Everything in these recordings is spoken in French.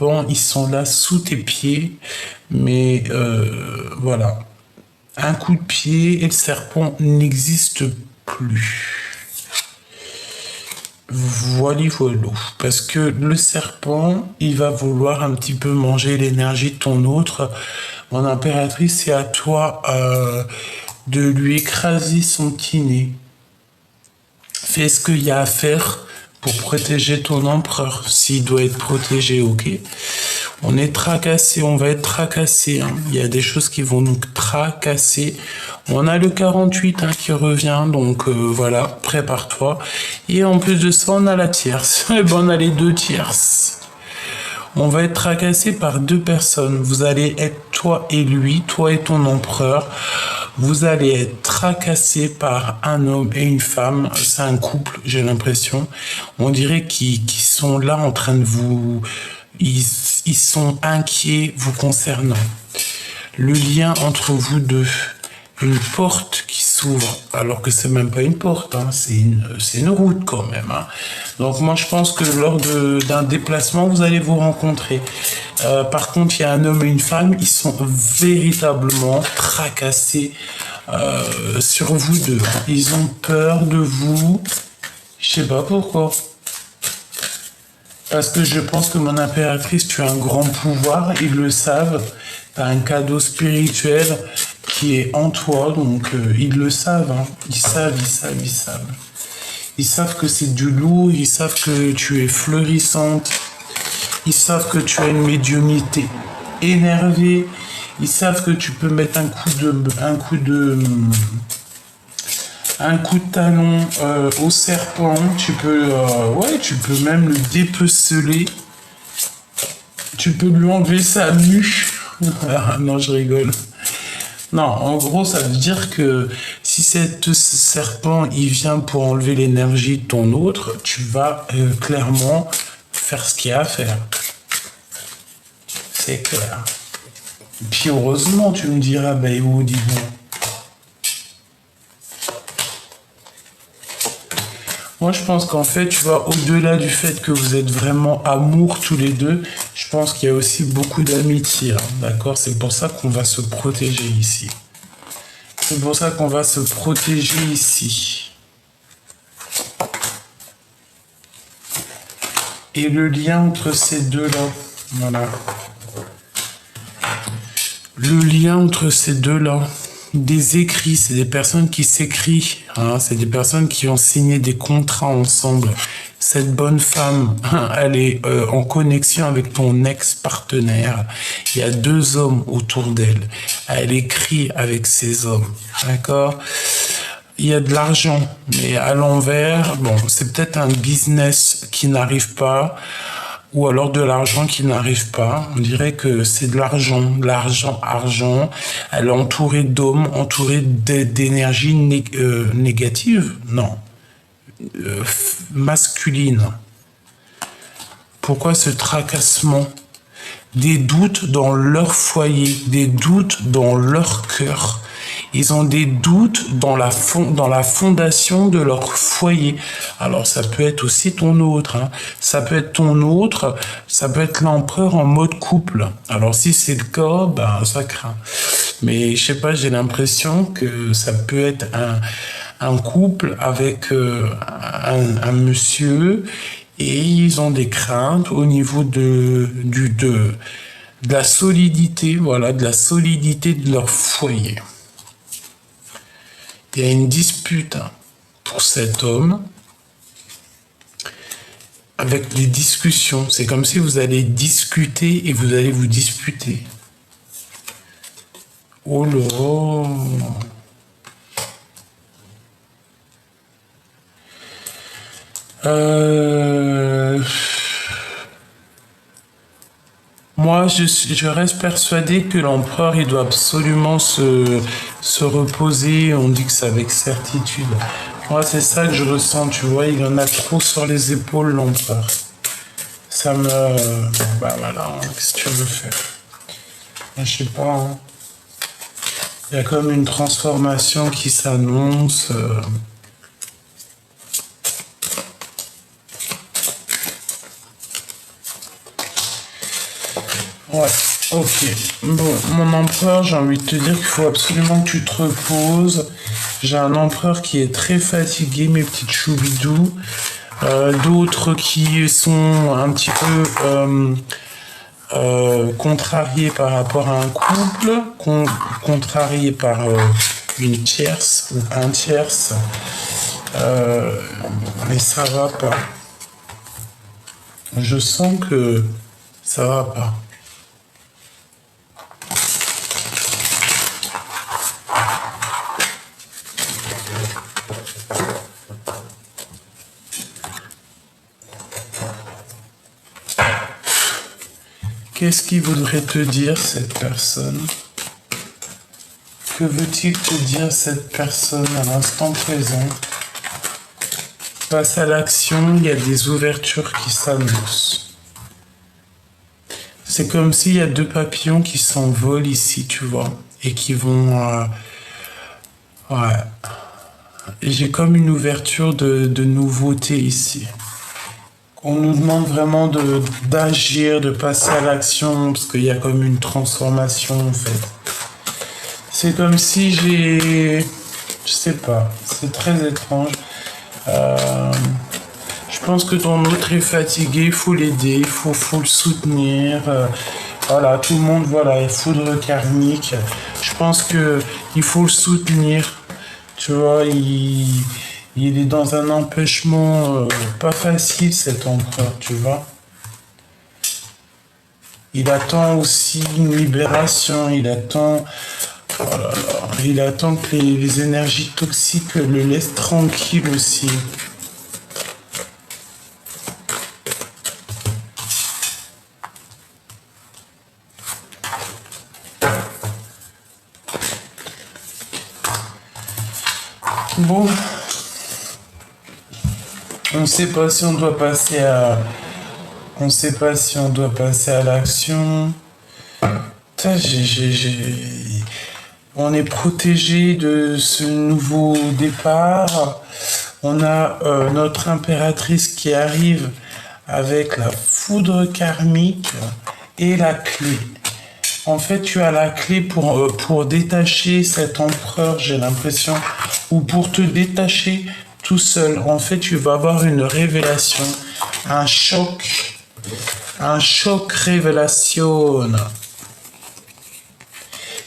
serpents, ils sont là sous tes pieds, mais voilà. Un coup de pied et le serpent n'existe plus. Voilà, voilà. Parce que le serpent, il va vouloir un petit peu manger l'énergie de ton autre. Mon impératrice, c'est à toi de lui écraser son kiné. Fais ce qu'il y a à faire pour protéger ton empereur, s'il doit être protégé, ok? On est tracassé, on va être tracassé. Hein. Il y a des choses qui vont nous tracasser. On a le 48 hein, qui revient, donc voilà, prépare-toi. Et en plus de ça, on a la tierce. Et ben, on a les deux tierces. On va être tracassé par deux personnes. Vous allez être toi et lui, toi et ton empereur. Vous allez être tracassé par un homme et une femme. C'est un couple, j'ai l'impression. On dirait qu'ils sont là en train de vous... Ils sont inquiets vous concernant. Le lien entre vous deux. Une porte qui s'ouvre, alors que c'est même pas une porte, hein, c'est une route quand même. Hein. Donc moi je pense que lors d'un déplacement, vous allez vous rencontrer. Par contre, il y a un homme et une femme, ils sont véritablement tracassés sur vous deux. Ils ont peur de vous. Je sais pas pourquoi. Parce que je pense que mon impératrice, tu as un grand pouvoir, ils le savent. Tu as un cadeau spirituel qui est en toi, donc ils le savent. Hein. Ils savent. Ils savent que c'est du lourd, ils savent que tu es fleurissante. Ils savent que tu as une médiumnité énervée. Ils savent que tu peux mettre un coup de talon au serpent, tu peux même le dépeceler, tu peux lui enlever sa mue. Ah, non, je rigole. Non, en gros, ça veut dire que si ce serpent, il vient pour enlever l'énergie de ton autre, tu vas clairement faire ce qu'il y a à faire. C'est clair. Et puis heureusement, tu me diras, bah où, dis-moi. Moi, je pense qu'en fait, tu vois, au-delà du fait que vous êtes vraiment amour tous les deux, je pense qu'il y a aussi beaucoup d'amitié, hein, d'accord? C'est pour ça qu'on va se protéger ici. C'est pour ça qu'on va se protéger ici. Et le lien entre ces deux-là, voilà. Le lien entre ces deux-là. Des écrits, c'est des personnes qui s'écrient, hein, c'est des personnes qui ont signé des contrats ensemble. Cette bonne femme, elle est en connexion avec ton ex-partenaire. Il y a deux hommes autour d'elle. Elle écrit avec ces hommes, d'accord? Il y a de l'argent, mais à l'envers, bon, c'est peut-être un business qui n'arrive pas. Ou alors de l'argent qui n'arrive pas. On dirait que c'est de l'argent, argent. Elle est entourée d'hommes, entourée d'énergie négative. Non. Masculine. Pourquoi ce tracassement? Des doutes dans leur foyer, des doutes dans leur cœur. Ils ont des doutes dans la fondation de leur foyer. Alors ça peut être aussi ton autre, hein. Ça peut être ton autre, ça peut être l'empereur en mode couple. Alors si c'est le cas, ben ça craint. Mais je sais pas, j'ai l'impression que ça peut être un couple avec un monsieur et ils ont des craintes au niveau de la solidité, voilà, de la solidité de leur foyer. Il y a une dispute pour cet homme avec des discussions. C'est comme si vous allez discuter et vous allez vous disputer. Oh là! Moi, je reste persuadé que l'empereur, il doit absolument se reposer. On dit que c'est avec certitude. Moi, c'est ça que je ressens, tu vois. Il en a trop sur les épaules, l'empereur. Ça me... bah voilà, hein, qu'est-ce que tu veux faire? Je sais pas, hein. Il y a comme une transformation qui s'annonce. Ouais, ok. Bon, mon empereur, j'ai envie de te dire qu'il faut absolument que tu te reposes. J'ai un empereur qui est très fatigué, mes petites choubidous. D'autres qui sont un petit peu contrariés par rapport à un couple, contrariés par une tierce ou un tierce. Mais ça va pas. Je sens que ça va pas. Qu'est-ce qu'il voudrait te dire, cette personne? Que veut-il te dire, cette personne, à l'instant présent? Passe à l'action, il y a des ouvertures qui s'annoncent. C'est comme s'il y a deux papillons qui s'envolent ici, tu vois, et qui vont... ouais. Et j'ai comme une ouverture de nouveauté ici. On nous demande vraiment d'agir, de passer à l'action, parce qu'il y a comme une transformation, en fait. C'est comme si j'ai... Je sais pas, c'est très étrange. Je pense que ton autre est fatigué, il faut l'aider, faut le soutenir. Voilà, tout le monde, voilà, foudre karmique. Je pense que il faut le soutenir. Tu vois, il est dans un empêchement pas facile, cet empereur, tu vois. Il attend aussi une libération, il attend... Oh là là, il attend que les énergies toxiques le laissent tranquille aussi. Bon, on ne sait pas si on doit passer à... On ne sait pas si on doit passer à l'action. Putain, On est protégé de ce nouveau départ. On a notre impératrice qui arrive avec la foudre karmique et la clé. En fait, tu as la clé pour détacher cet empereur, j'ai l'impression, ou pour te détacher tout seul. En fait, tu vas avoir une révélation, un choc révélation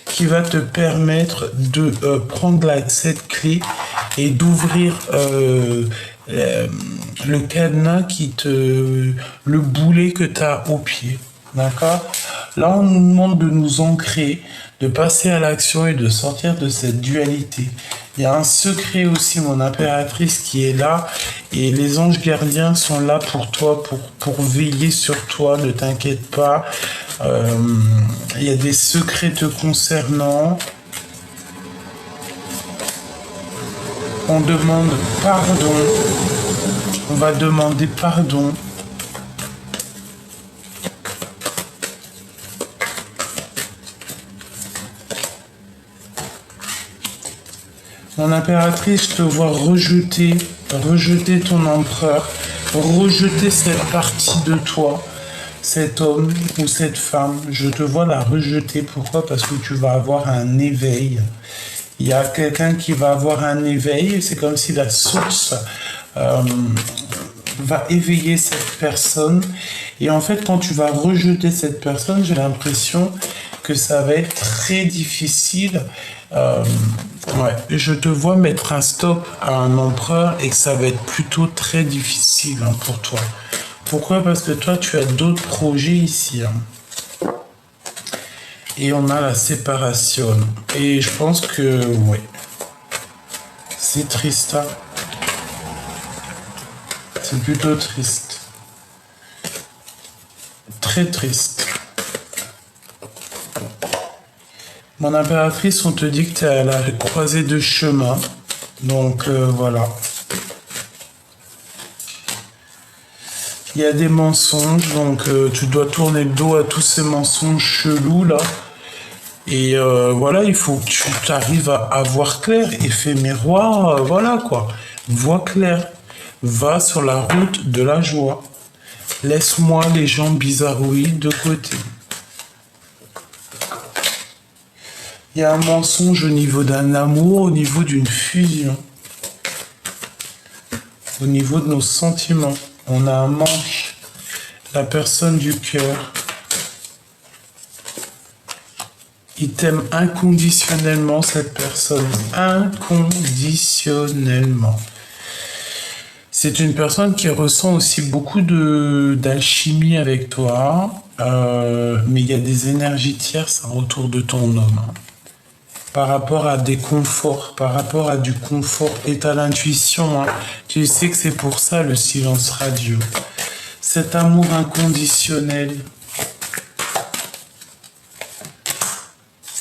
qui va te permettre de prendre cette clé et d'ouvrir le cadenas le boulet que tu as au pied. D'accord? Là, on nous demande de nous ancrer, de passer à l'action et de sortir de cette dualité. Il y a un secret aussi, mon impératrice, qui est là, et les anges gardiens sont là pour toi, pour veiller sur toi, ne t'inquiète pas. Il y a des secrets te concernant. On demande pardon. On va demander pardon. Mon impératrice, je te vois rejeter ton empereur, rejeter cette partie de toi, cet homme ou cette femme. Je te vois la rejeter. Pourquoi? Parce que tu vas avoir un éveil. Il y a quelqu'un qui va avoir un éveil. C'est comme si la source va éveiller cette personne. Et en fait, quand tu vas rejeter cette personne, j'ai l'impression que ça va être très difficile. Ouais, je te vois mettre un stop à un empereur et que ça va être plutôt très difficile pour toi. Pourquoi? Parce que toi, tu as d'autres projets ici. Et on a la séparation. Et je pense que, ouais, c'est triste. C'est plutôt triste. Très triste. Mon impératrice, on te dit que tu es à la croisée de chemin. Donc, voilà. Il y a des mensonges, donc tu dois tourner le dos à tous ces mensonges chelous, là. Et voilà, il faut que tu arrives à voir clair. Et fais mes rois, voilà, quoi. Vois clair. Va sur la route de la joie. Laisse-moi les gens bizarroïdes de côté. Il y a un mensonge au niveau d'un amour, au niveau d'une fusion, au niveau de nos sentiments. On a un manque. La personne du cœur. Il t'aime inconditionnellement, cette personne. Inconditionnellement. C'est une personne qui ressent aussi beaucoup d'alchimie avec toi. Mais il y a des énergies tierces autour de ton homme. Par rapport à des conforts, par rapport à du confort et à l'intuition. Tu sais que c'est pour ça le silence radio. Cet amour inconditionnel.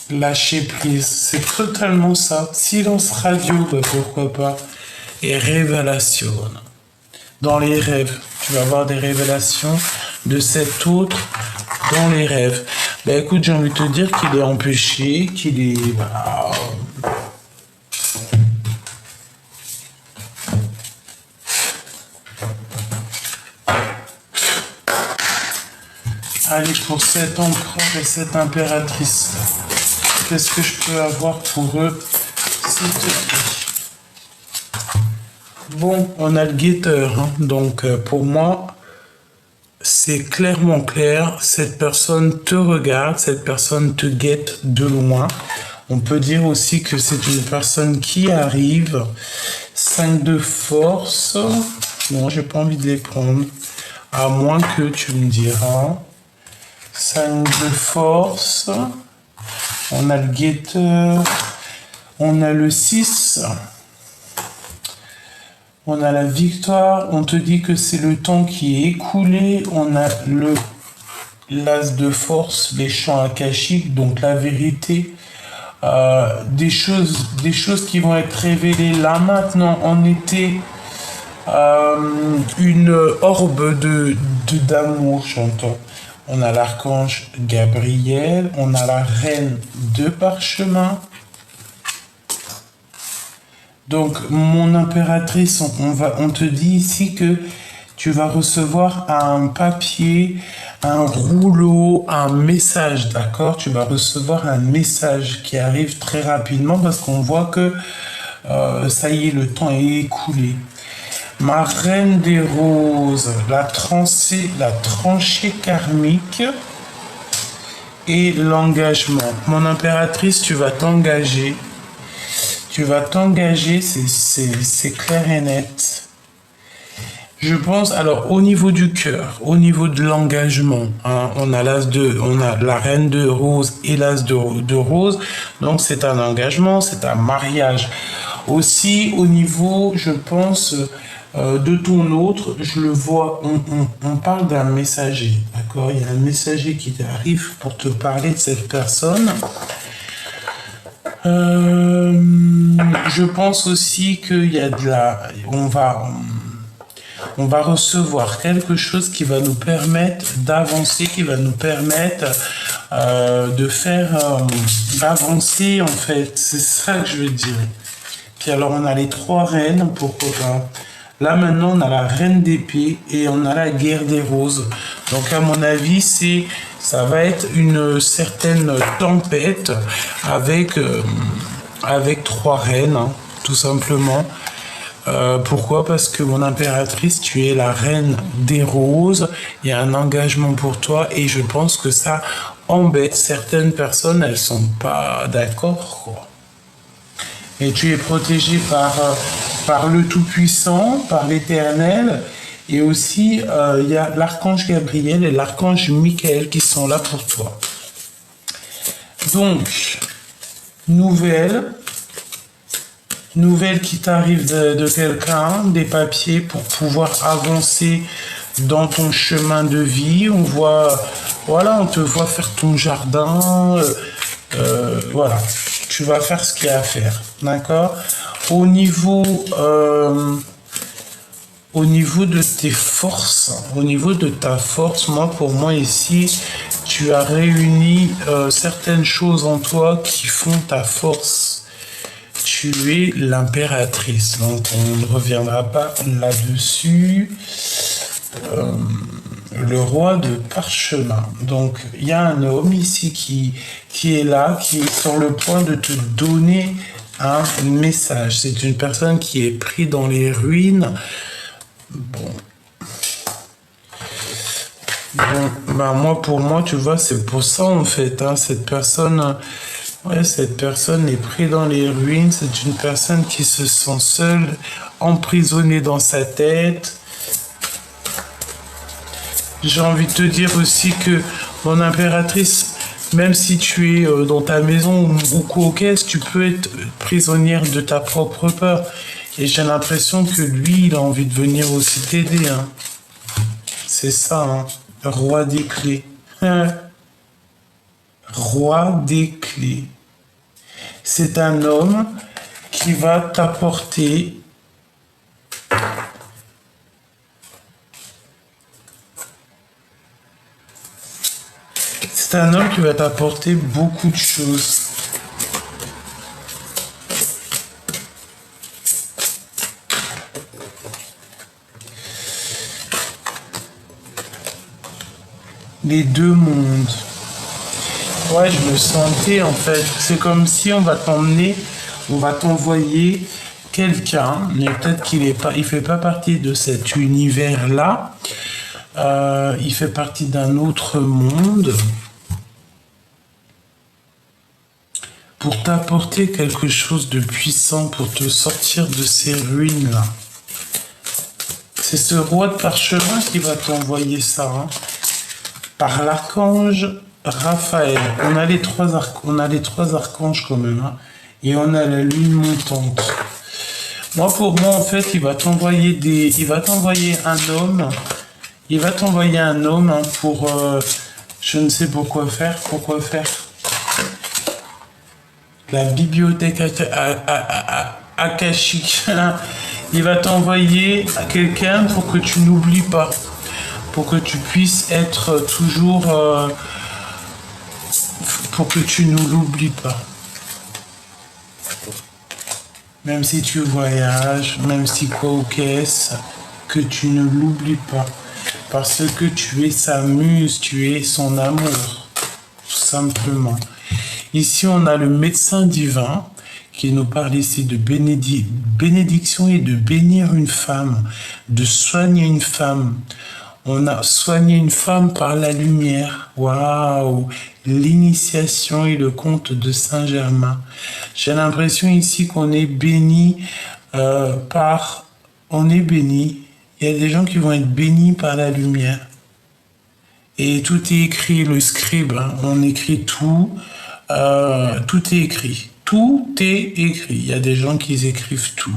Lâcher prise, c'est totalement ça. Silence radio, bah pourquoi pas. Et révélation. Dans les rêves, tu vas avoir des révélations de cet autre dans les rêves. Bah écoute, j'ai envie de te dire qu'il est empêché, qu'il est... Voilà. Allez, pour cet empereur et cette impératrice, qu'est-ce que je peux avoir pour eux, s'il te plaît? Bon, on a le guetteur, hein. Donc pour moi, c'est clairement clair. Cette personne te regarde, cette personne te guette de loin. On peut dire aussi que c'est une personne qui arrive. 5 de force. Non, j'ai pas envie de les prendre. À moins que tu me diras. 5 de force. On a le guetteur. On a le 6. On a la victoire. On te dit que c'est le temps qui est écoulé. On a l'as de force, les champs akashiques, donc la vérité. Des choses qui vont être révélées là maintenant en été. Une orbe d'amour, j'entends. On a l'archange Gabriel, on a la reine de parchemin. Donc, mon impératrice, on te dit ici que tu vas recevoir un papier, un rouleau, un message, d'accord? Tu vas recevoir un message qui arrive très rapidement parce qu'on voit que ça y est, le temps est écoulé. Ma reine des roses, la tranchée karmique et l'engagement. Mon impératrice, tu vas t'engager. Tu vas t'engager, c'est clair et net. Je pense, alors au niveau du cœur, au niveau de l'engagement, hein, on a la reine de rose et l'as de rose, donc c'est un engagement, c'est un mariage. Aussi au niveau, je pense, de ton autre, je le vois, on parle d'un messager, d'accord? Il y a un messager qui arrive pour te parler de cette personne. Je pense aussi qu'il y a on va recevoir quelque chose qui va nous permettre d'avancer, qui va nous permettre de faire avancer en fait. C'est ça que je veux dire. Puis alors on a les 3 reines, pourquoi pas. Là maintenant on a la reine d'épée et on a la guerre des roses. Donc à mon avis ça va être une certaine tempête avec 3 reines, hein, tout simplement. Pourquoi? Parce que mon impératrice, tu es la reine des roses. Il y a un engagement pour toi et je pense que ça embête certaines personnes. Elles sont pas d'accord, quoi. Et tu es protégé par le Tout-Puissant, par l'Éternel. Et aussi, il y a l'archange Gabriel et l'archange Michael qui sont là pour toi. Donc, nouvelle qui t'arrive de quelqu'un, des papiers pour pouvoir avancer dans ton chemin de vie. On te voit faire ton jardin. Voilà, tu vas faire ce qu'il y a à faire, d'accord? Au niveau de tes forces, au niveau de ta force, pour moi ici, tu as réuni certaines choses en toi qui font ta force. Tu es l'impératrice, donc on ne reviendra pas là-dessus. le roi de parchemin. Donc, il y a un homme ici qui est là, qui est sur le point de te donner un message. C'est une personne qui est prise dans les ruines. Bon. Bah pour moi, tu vois, c'est pour ça, en fait, hein, cette personne est prise dans les ruines. C'est une personne qui se sent seule, emprisonnée dans sa tête. J'ai envie de te dire aussi que, mon impératrice, même si tu es dans ta maison ou coquesse, tu peux être prisonnière de ta propre peur. Et j'ai l'impression que lui, il a envie de venir aussi t'aider. Hein. C'est ça, hein. Roi des clés. Roi des clés. C'est un homme qui va t'apporter beaucoup de choses. Les deux mondes. Ouais, je me sentais en fait. C'est comme si on va t'envoyer quelqu'un, mais peut-être il fait pas partie de cet univers-là. Il fait partie d'un autre monde pour t'apporter quelque chose de puissant, pour te sortir de ces ruines-là. C'est ce roi de parchemin qui va t'envoyer ça, hein, par l'archange Raphaël. On a les trois archanges quand même, hein, et on a la lune montante. Pour moi, en fait, il va t'envoyer un homme. Il va t'envoyer un homme, hein, pour, je ne sais pourquoi faire. La bibliothèque akashique. Il va t'envoyer à quelqu'un pour que tu n'oublies pas. Pour que tu puisses être toujours... pour que tu ne l'oublies pas. Même si tu voyages, même si quoi ou qu'est-ce, que tu ne l'oublies pas. Parce que tu es sa muse, tu es son amour. Tout simplement. Ici, on a le médecin divin qui nous parle ici de bénédiction et de bénir une femme, de soigner une femme. On a soigné une femme par la lumière. Waouh! L'initiation et le conte de Saint-Germain. J'ai l'impression ici qu'on est béni On est béni. Il y a des gens qui vont être bénis par la lumière. Et tout est écrit, le scribe, hein, on écrit tout. Tout est écrit. Tout est écrit. Il y a des gens qui écrivent tout.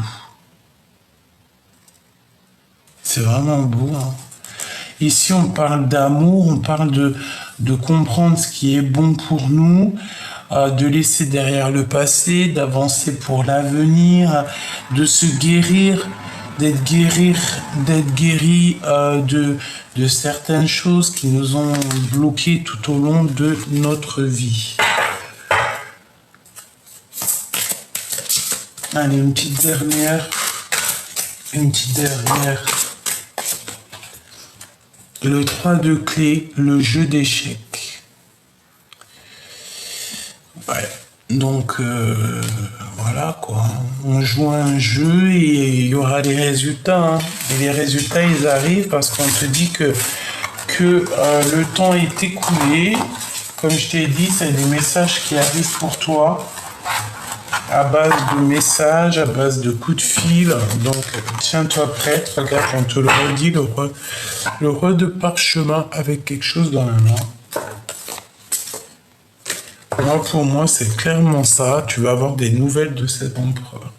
C'est vraiment beau, hein. Ici, on parle d'amour, on parle de comprendre ce qui est bon pour nous, de laisser derrière le passé, d'avancer pour l'avenir, de se guérir, d'être guéri de certaines choses qui nous ont bloqués tout au long de notre vie. Allez, une petite dernière. Le 3 de clé, le jeu d'échecs. Ouais, donc voilà quoi. On joue à un jeu et il y aura des résultats. Hein. Et les résultats, ils arrivent parce qu'on te dit que le temps est écoulé. Comme je t'ai dit, c'est des messages qui arrivent pour toi. À base de messages, à base de coups de fil. Donc, tiens-toi prête. Regarde, on te le redit, le roi de parchemin avec quelque chose dans la main. Pour moi, c'est clairement ça. Tu vas avoir des nouvelles de cet empereur.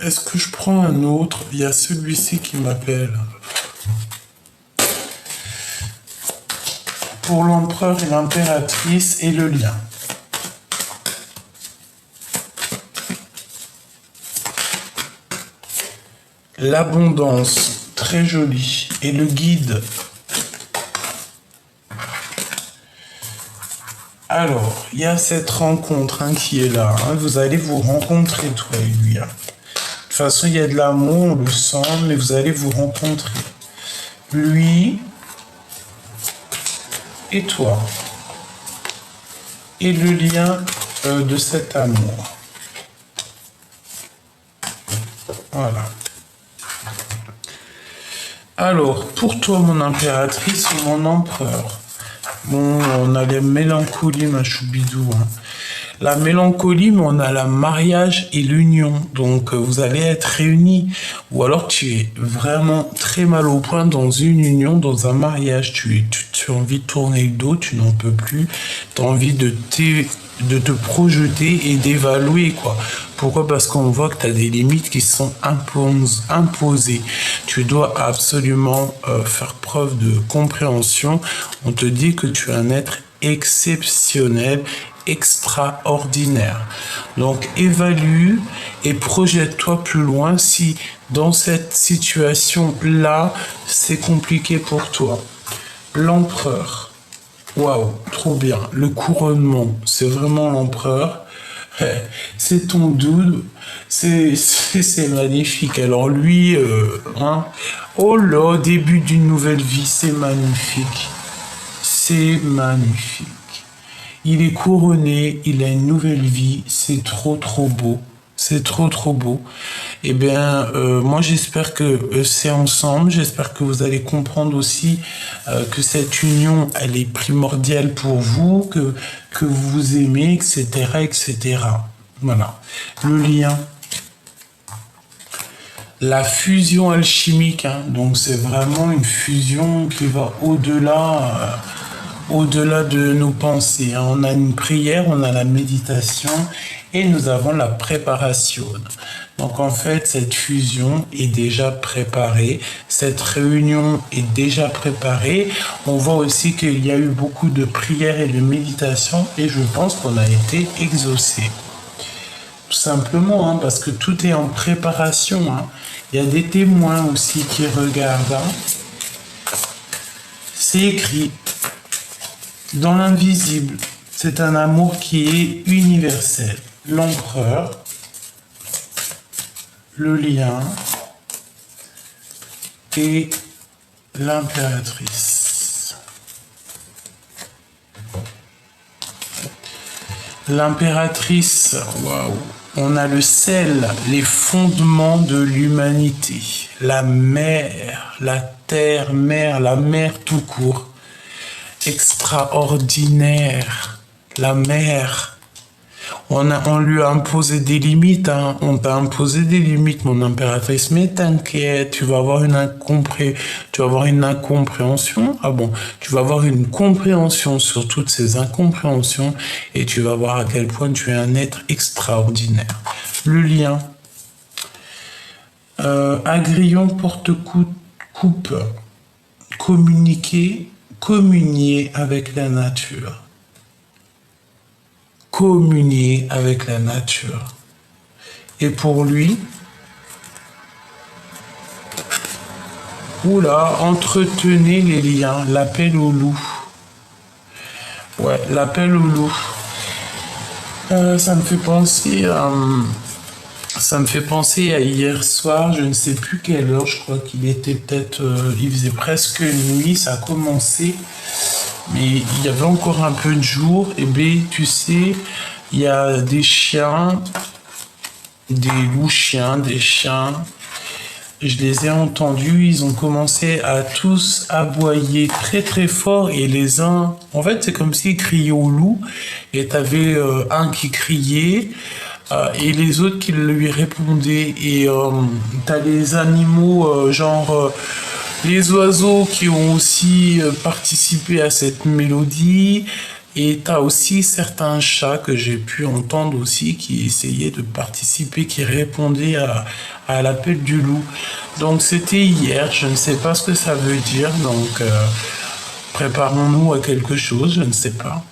Est-ce que je prends un autre? Il y a celui-ci qui m'appelle. Pour l'empereur et l'impératrice et le lien. L'abondance, très jolie. Et le guide. Alors, il y a cette rencontre, hein, qui est là. Hein. Vous allez vous rencontrer, toi et lui. Hein. toute façon, il y a de l'amour, on le sent, mais vous allez vous rencontrer. Lui et toi. Et le lien de cet amour. Voilà. Alors, pour toi, mon impératrice ou mon empereur, bon, on a les mélancolies, ma choubidou, hein. La mélancolie, mais on a le mariage et l'union. Donc, vous allez être réunis. Ou alors, tu es vraiment très mal au point dans une union, dans un mariage. Tu as envie de tourner le dos, tu n'en peux plus. Tu as envie de te projeter et d'évaluer, quoi. Pourquoi? Parce qu'on voit que tu as des limites qui sont imposées. Tu dois absolument faire preuve de compréhension. On te dit que tu es un être exceptionnel, extraordinaire. Donc évalue et projette-toi plus loin si dans cette situation-là, c'est compliqué pour toi. L'empereur. Waouh, trop bien. Le couronnement, c'est vraiment l'empereur. C'est ton dude. C'est magnifique. Alors lui, hein, oh là, début d'une nouvelle vie, c'est magnifique. C'est magnifique. Il est couronné, il a une nouvelle vie, c'est trop beau, c'est trop beau. Eh bien, moi j'espère que c'est ensemble, j'espère que vous allez comprendre aussi que cette union, elle est primordiale pour vous, que vous vous aimez, etc., etc. Voilà, le lien. La fusion alchimique, hein, donc c'est vraiment une fusion qui va au-delà de nos pensées. Hein. On a une prière, on a la méditation et nous avons la préparation. Donc en fait, cette fusion est déjà préparée, cette réunion est déjà préparée. On voit aussi qu'il y a eu beaucoup de prières et de méditation et je pense qu'on a été exaucé. Tout simplement, hein, parce que tout est en préparation. Hein. Il y a des témoins aussi qui regardent. Hein. C'est écrit. Dans l'invisible, c'est un amour qui est universel. L'empereur, le lien et l'impératrice. L'impératrice, waouh, on a le sel, les fondements de l'humanité. La mer, la terre-mère, la mer tout court. Extraordinaire, la mère. On lui a imposé des limites, hein. On t'a imposé des limites, mon impératrice, mais t'inquiète, tu vas avoir une incompréhension. Ah bon, tu vas avoir une compréhension sur toutes ces incompréhensions et tu vas voir à quel point tu es un être extraordinaire. Le lien. Agrillon porte-coupe, communier avec la nature. Communier avec la nature. Et pour lui, oula, entretenez les liens, l'appel au loup. Ouais, l'appel au loup. Ça me fait penser à hier soir, je ne sais plus quelle heure, je crois qu'il était peut-être, il faisait presque nuit, ça a commencé, mais il y avait encore un peu de jour, et bien tu sais, il y a des chiens, des loups-chiens, des chiens, je les ai entendus, ils ont commencé à tous aboyer très fort, et les uns, en fait c'est comme s'ils criaient au loup, et t'avais un qui criait, et les autres qui lui répondaient. Et t'as les animaux, les oiseaux qui ont aussi participé à cette mélodie. Et t'as aussi certains chats que j'ai pu entendre aussi qui essayaient de participer, qui répondaient à l'appel du loup. Donc c'était hier, je ne sais pas ce que ça veut dire. Donc préparons-nous à quelque chose, je ne sais pas.